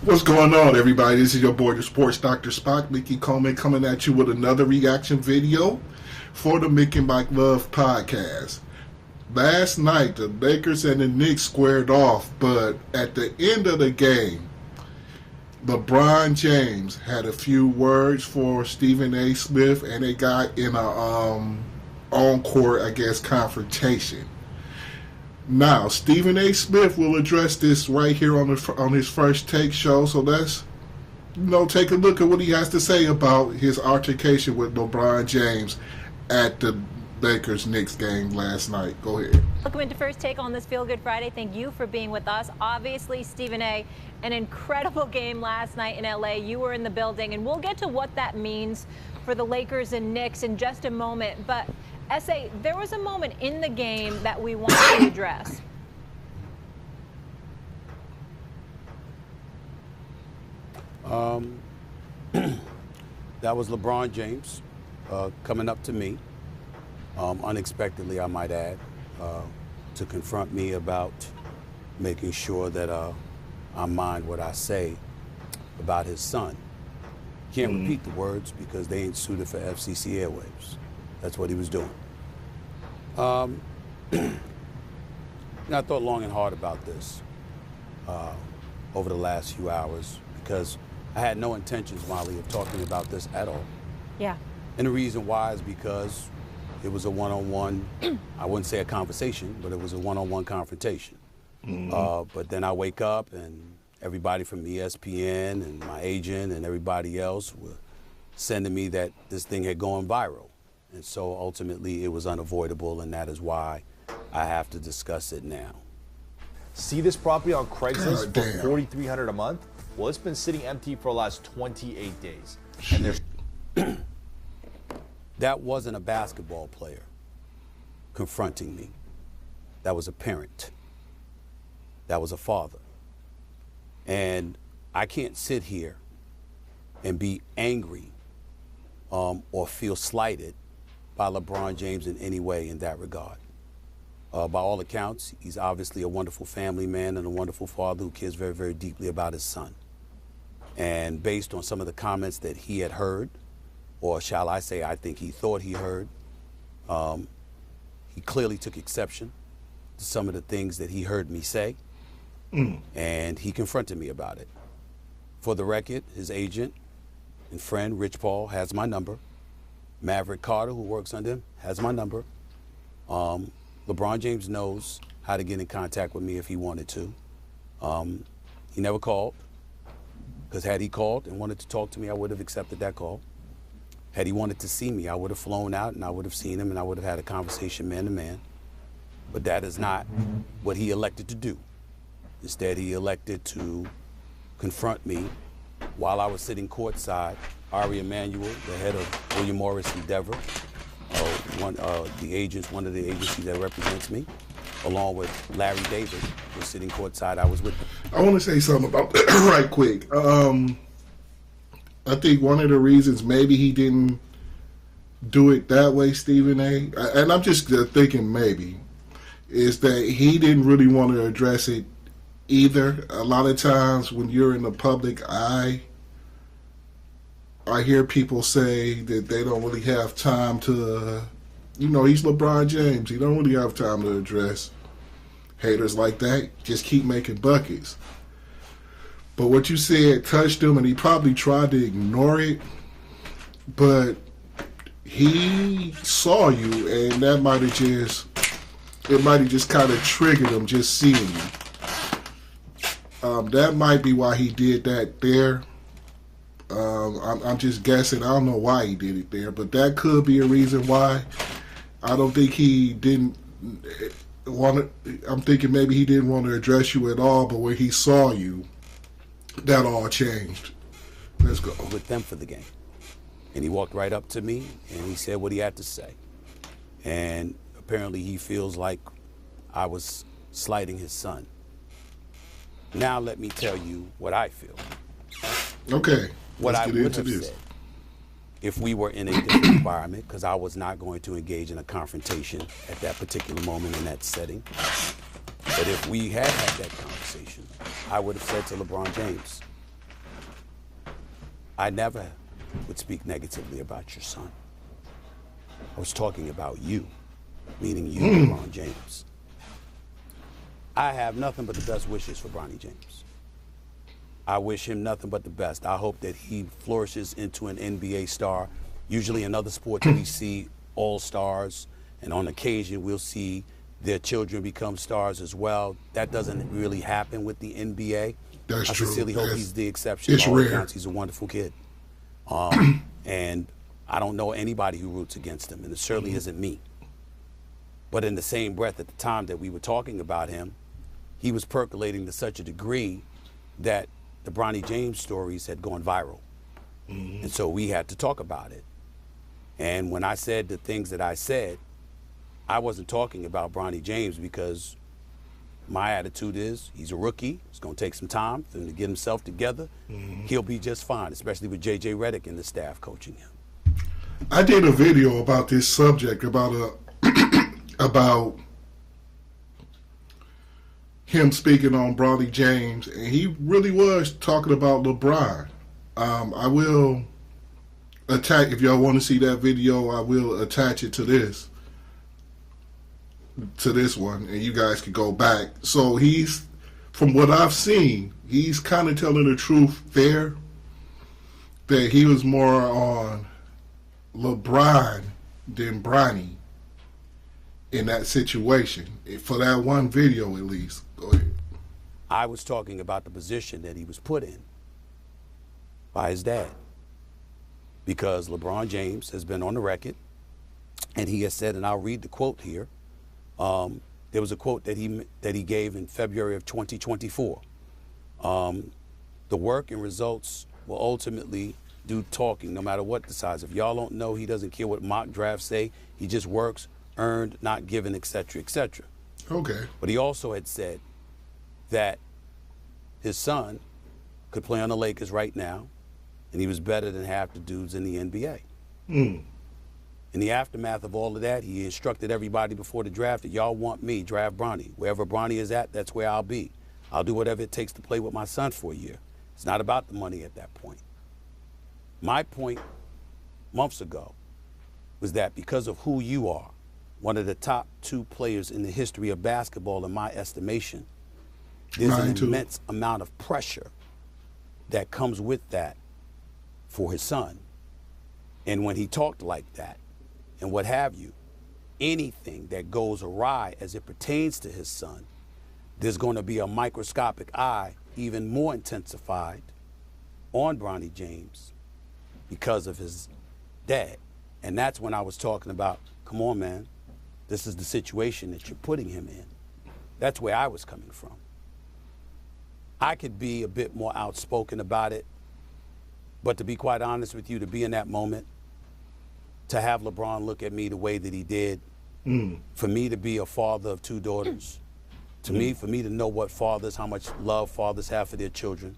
What's going on, everybody? This is your boy, the Sports Dr. Spock, Mickey Coleman, coming at you with another reaction video for the Mickey Mike Love podcast. Last night, the Lakers and the Knicks squared off, but at the end of the game, LeBron James had a few words for Stephen A. Smith, and they got in a on-court, I guess, confrontation. Now, Stephen A. Smith will address this right here on his First Take show, so let's take a look at what he has to say about his altercation with LeBron James at the Lakers-Knicks game last night. Go ahead. Welcome into First Take on this Feel Good Friday. Thank you for being with us. Obviously, Stephen A., an incredible game last night in L.A. You were in the building, and we'll get to what that means for the Lakers and Knicks in just a moment, but S.A., there was a moment in the game that we want to address. That was LeBron James coming up to me, unexpectedly, I might add, to confront me about making sure that I mind what I say about his son. Can't repeat the words because they ain't suited for FCC airwaves. That's what he was doing. And I thought long and hard about this over the last few hours because I had no intentions, Molly, of talking about this at all. Yeah. And the reason why is because it was a one-on-one, I wouldn't say a conversation, but it was a one-on-one confrontation. But then I wake up and everybody from ESPN and my agent and everybody else were sending me that this thing had gone viral. And so ultimately it was unavoidable, and that is why I have to discuss it now. See this property on Craigslist God for $4,300 a month? Well, it's been sitting empty for the last 28 days. And there's That wasn't a basketball player confronting me. That was a parent. That was a father. And I can't sit here and be angry or feel slighted by LeBron James in any way in that regard. By all accounts, he's obviously a wonderful family man and a wonderful father who cares very, very deeply about his son. And based on some of the comments that he had heard, or shall I say, I think he thought he heard, he clearly took exception to some of the things that he heard me say, and he confronted me about it. For the record, his agent and friend, Rich Paul, has my number. Maverick Carter, who works under him, has my number. LeBron James knows how to get in contact with me if he wanted to. He never called, because had he called and wanted to talk to me, I would have accepted that call. Had he wanted to see me, I would have flown out and I would have seen him and I would have had a conversation man to man. But that is not what he elected to do. Instead, he elected to confront me while I was sitting courtside. Ari Emanuel, the head of William Morris Endeavor, one of the agencies that represents me, along with Larry David, was sitting courtside. I was with them. I want to say something about that right quick. I think one of the reasons maybe he didn't do it that way, Stephen A., and I'm just thinking maybe, is that he didn't really want to address it either. A lot of times when you're in the public eye, I hear people say that they don't really have time to, he's LeBron James. He don't really have time to address haters like that. Just keep making buckets. But what you said touched him, and he probably tried to ignore it. But he saw you, and that might have just kind of triggered him just seeing you. That might be why he did that there. I'm just guessing. I don't know why he did it there, but that could be a reason why. I don't think he didn't want to. I'm thinking maybe he didn't want to address you at all, but when he saw you, that all changed. Let's go. With them for the game. And he walked right up to me and he said what he had to say. And apparently he feels like I was slighting his son. Now let me tell you what I feel. Okay. What let's I get would into have this. said if we were in a different environment, because I was not going to engage in a confrontation at that particular moment in that setting. But if we had that conversation, I would have said to LeBron James, I never would speak negatively about your son. I was talking about you, meaning you, LeBron James. I have nothing but the best wishes for Bronny James. I wish him nothing but the best. I hope that he flourishes into an NBA star. Usually in other sports we see all-stars, and on occasion we'll see their children become stars as well. That doesn't really happen with the NBA. That's true. I sincerely hope he's the exception. It's All rare. accounts, he's a wonderful kid. And I don't know anybody who roots against him, and it certainly isn't me. But in the same breath, at the time that we were talking about him, he was percolating to such a degree that the Bronny James stories had gone viral. And so we had to talk about it. And when I said the things that I said, I wasn't talking about Bronny James because my attitude is he's a rookie. It's going to take some time for him to get himself together. He'll be just fine, especially with J.J. Redick and the staff coaching him. I did a video about this subject, about about him speaking on Bronny James, and he really was talking about LeBron. I will attach, if y'all want to see that video, I will attach it to this one, and you guys can go back. So he's, from what I've seen, he's kind of telling the truth there, that he was more on LeBron than Bronny in that situation, for that one video at least. Go ahead. I was talking about the position that he was put in by his dad, because LeBron James has been on the record, and he has said, and I'll read the quote here. There was a quote that he gave in February of 2024. The work and results will ultimately do talking, no matter what the size. If y'all don't know, he doesn't care what mock drafts say. He just works, earned, not given, etc., etc. Okay. But he also had said that his son could play on the Lakers right now, and he was better than half the dudes in the NBA. In the aftermath of all of that, he instructed everybody before the draft that y'all want me, draft Bronny. Wherever Bronny is at, that's where I'll be. I'll do whatever it takes to play with my son for a year. It's not about the money at that point. My point months ago was that because of who you are, one of the top 2 players in the history of basketball, in my estimation, there's an immense amount of pressure that comes with that for his son. And when he talked like that, and what have you, anything that goes awry as it pertains to his son, there's going to be a microscopic eye, even more intensified, on Bronny James because of his dad. And that's when I was talking about, come on, man, this is the situation that you're putting him in. That's where I was coming from. I could be a bit more outspoken about it, but to be quite honest with you, to be in that moment, to have LeBron look at me the way that he did, for me to be a father of 2 daughters, for me to know what fathers, how much love fathers have for their children,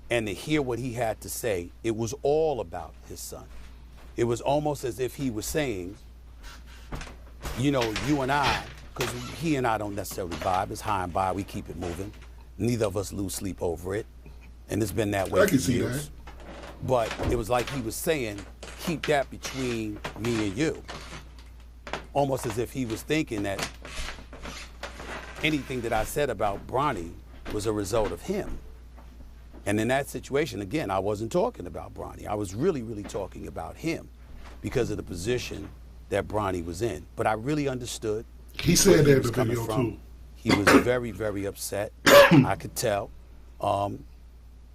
and to hear what he had to say, it was all about his son. It was almost as if he was saying, you know, you and I, because he and I don't necessarily vibe, it's high and by, we keep it moving. Neither of us lose sleep over it, and it's been that way for years. But it was like he was saying, keep that between me and you. Almost as if he was thinking that anything that I said about Bronny was a result of him. And in that situation, again, I wasn't talking about Bronny. I was really, really talking about him because of the position that Bronny was in. But I really understood. He said that in the video too. He was very, very upset. I could tell.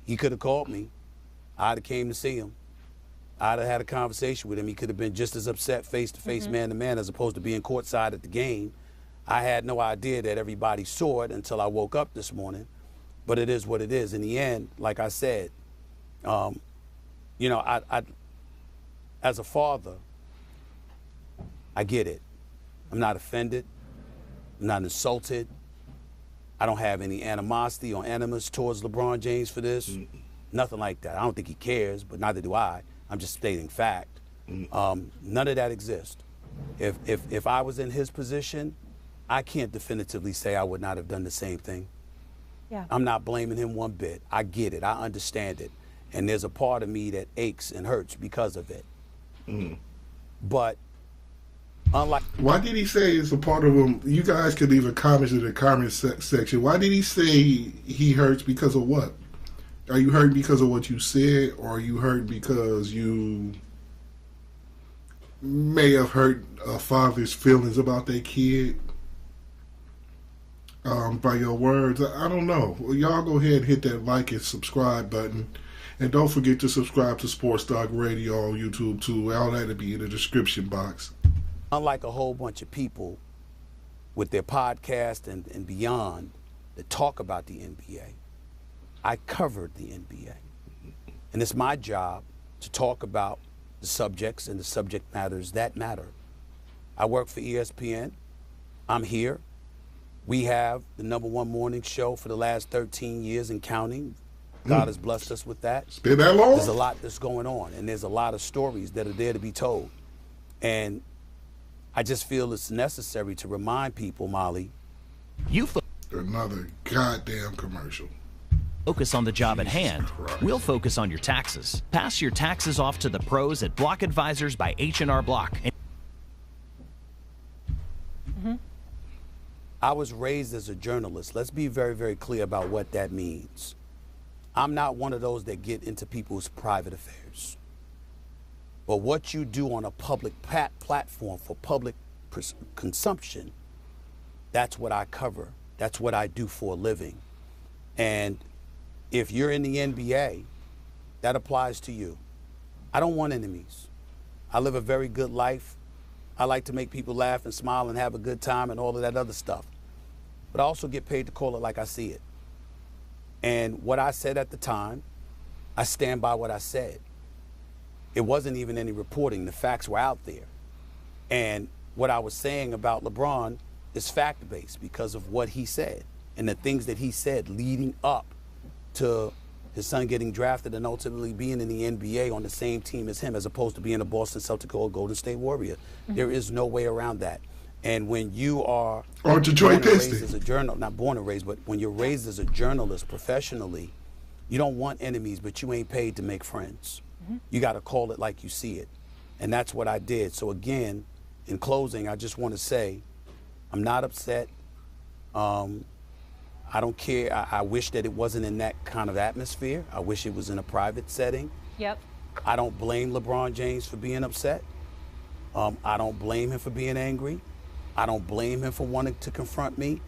He could have called me. I'd have came to see him. I'd have had a conversation with him. He could have been just as upset face-to-face, man-to-man, as opposed to being courtside at the game. I had no idea that everybody saw it until I woke up this morning. But it is what it is. In the end, like I said, you know, I as a father, I get it. I'm not offended. I'm not insulted. I don't have any animosity or animus towards LeBron James for this. Nothing like that. I don't think he cares, but neither do I. I'm just stating fact. None of that exists. If I was in his position, I can't definitively say I would not have done the same thing. Yeah. I'm not blaming him one bit. I get it. I understand it. And there's a part of me that aches and hurts because of it. But unlike... Why did he say it's a part of him? You guys could leave a comment in the comment section. Why did he say he hurts because of what? Are you hurt because of what you said, or are you hurt because you may have hurt a father's feelings about their kid by your words? I don't know. Well, y'all go ahead and hit that like and subscribe button. And don't forget to subscribe to Sports Talk Radio on YouTube, too. All that will be in the description box. Unlike a whole bunch of people with their podcast and beyond that talk about the NBA, I covered the NBA. And it's my job to talk about the subjects and the subject matters that matter. I work for ESPN. I'm here. We have the #1 morning show for the last 13 years and counting. God has blessed us with that. It's been that long? There's a lot that's going on, and there's a lot of stories that are there to be told. And I just feel it's necessary to remind people, Molly. Another goddamn commercial. Focus on the job at hand. Christ. We'll focus on your taxes. Pass your taxes off to the pros at Block Advisors by H&R Block. I was raised as a journalist. Let's be very, very clear about what that means. I'm not one of those that get into people's private affairs. But what you do on a public platform for public consumption, that's what I cover. That's what I do for a living. And if you're in the NBA, that applies to you. I don't want enemies. I live a very good life. I like to make people laugh and smile and have a good time and all of that other stuff. But I also get paid to call it like I see it. And what I said at the time, I stand by what I said. It wasn't even any reporting. The facts were out there. And what I was saying about LeBron is fact-based because of what he said and the things that he said leading up to his son getting drafted and ultimately being in the NBA on the same team as him, as opposed to being a Boston Celtic or a Golden State Warrior. There is no way around that. And when you are Or Detroit born and raised Pistons. as a journalist, not born and raised, but when you're raised as a journalist professionally, you don't want enemies, but you ain't paid to make friends. You got to call it like you see it. And that's what I did. So again, in closing, I just want to say, I'm not upset. I don't care. I wish that it wasn't in that kind of atmosphere. I wish it was in a private setting. Yep. I don't blame LeBron James for being upset. I don't blame him for being angry. I don't blame him for wanting to confront me,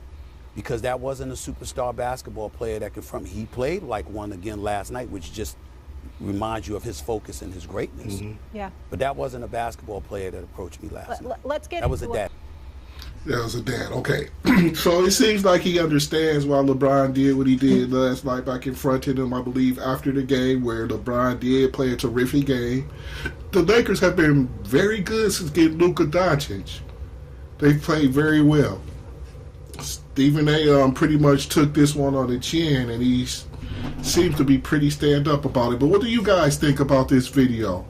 because that wasn't a superstar basketball player that confronted me. He played like one again last night, which just reminds you of his focus and his greatness. Yeah. But that wasn't a basketball player that approached me last night. Let's get That was a into dad. That was a dad. Okay. So it seems like he understands why LeBron did what he did last night by confronting him, I believe, after the game, where LeBron did play a terrific game. The Lakers have been very good since getting Luka Doncic. They've played very well. Stephen A. Pretty much took this one on the chin, and he seems to be pretty stand-up about it. But what do you guys think about this video?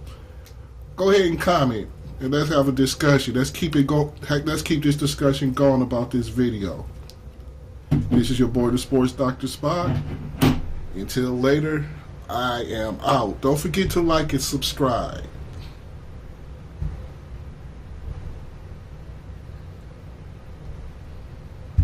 Go ahead and comment, and let's have a discussion. Let's keep this discussion going about this video. This is your boy, the Sports Dr. Spock. Until later, I am out. Don't forget to like and subscribe.